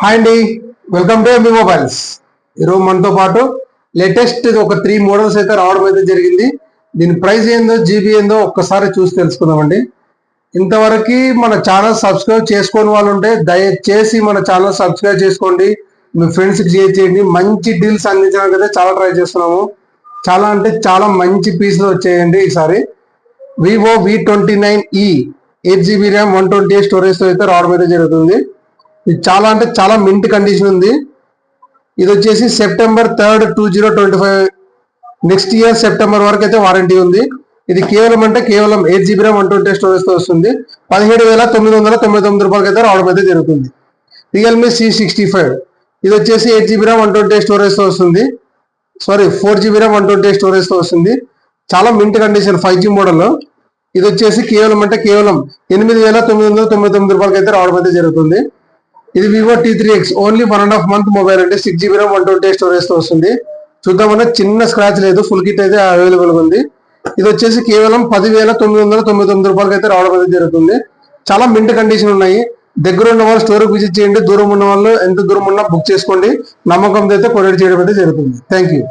Hi అండి, welcome to MB mobiles. ఈరోజు మనతో పాటు లేటెస్ట్ ఒక 3 మోడల్స్ అయితే రావడం అయితే జరిగింది. దీని ప్రైస్ ఏందో, జీబీ ఏందో ఒక్కసారి చూసి తెలుసుకుందామండి. ఇంతవరకు మన ఛానల్ సబ్స్క్రైబ్ చేసుకోని వాళ్ళు ఉంటే దయచేసి మన ఛానల్ సబ్స్క్రైబ్ చేసుకోండి, మీ ఫ్రెండ్స్కి షేర్ చేయండి. మంచి డీల్స్ అందించడానికి అయితే చాలా ట్రై చేస్తున్నాము. చాలా అంటే చాలా మంచి పీసులు వచ్చాయండి ఈసారి. వివో V29e 8GB ర్యామ్ 128 స్టోరేజ్తో అయితే రావడం అయితే జరుగుతుంది. ఇది చాలా అంటే చాలా మింట్ కండిషన్ ఉంది. ఇది వచ్చేసి September 3rd 2025 next year September వరకు అయితే వారంటీ ఉంది. ఇది కేవలం 8GB ర్యామ్ 128 స్టోరేజ్ తో వస్తుంది. 17,999 రూపాయలకి అయితే రావడం అయితే జరుగుతుంది. Realme C65 ఇది వచ్చేసి 8GB ర్యామ్ 128 స్టోరేజ్ తో వస్తుంది. 4GB ర్యామ్ 128 స్టోరేజ్ తో వస్తుంది. చాలా మింట్ కండిషన్ 5G మోడల్. ఇది వచ్చేసి కేవలం 8,999 రూపాయలకి అయితే రావడం అయితే జరుగుతుంది. ఇది Vivo T3X only 1.5 month mobile అంటే 6GB ర్యామ్ 128 స్టోరేజ్ తో వస్తుంది. చూద్దామన్నా చిన్న స్క్రాచ్ లేదు, ఫుల్ కిట్ అయితే అవైలబుల్ ఉంది. ఇది వచ్చేసి కేవలం 10,999 రూపాయలకి అయితే రావడం అయితే జరుగుతుంది. చాలా మింట్ కండిషన్ ఉన్నాయి. దగ్గర ఉన్న వాళ్ళు స్టోర్ విజిట్ చేయండి, దూరం ఉన్న వాళ్ళు ఎంత దూరం ఉన్నా బుక్ చేసుకోండి. నమ్మకంతో అయితే కొరియర్ చేయడం అయితే జరుగుతుంది. Thank you.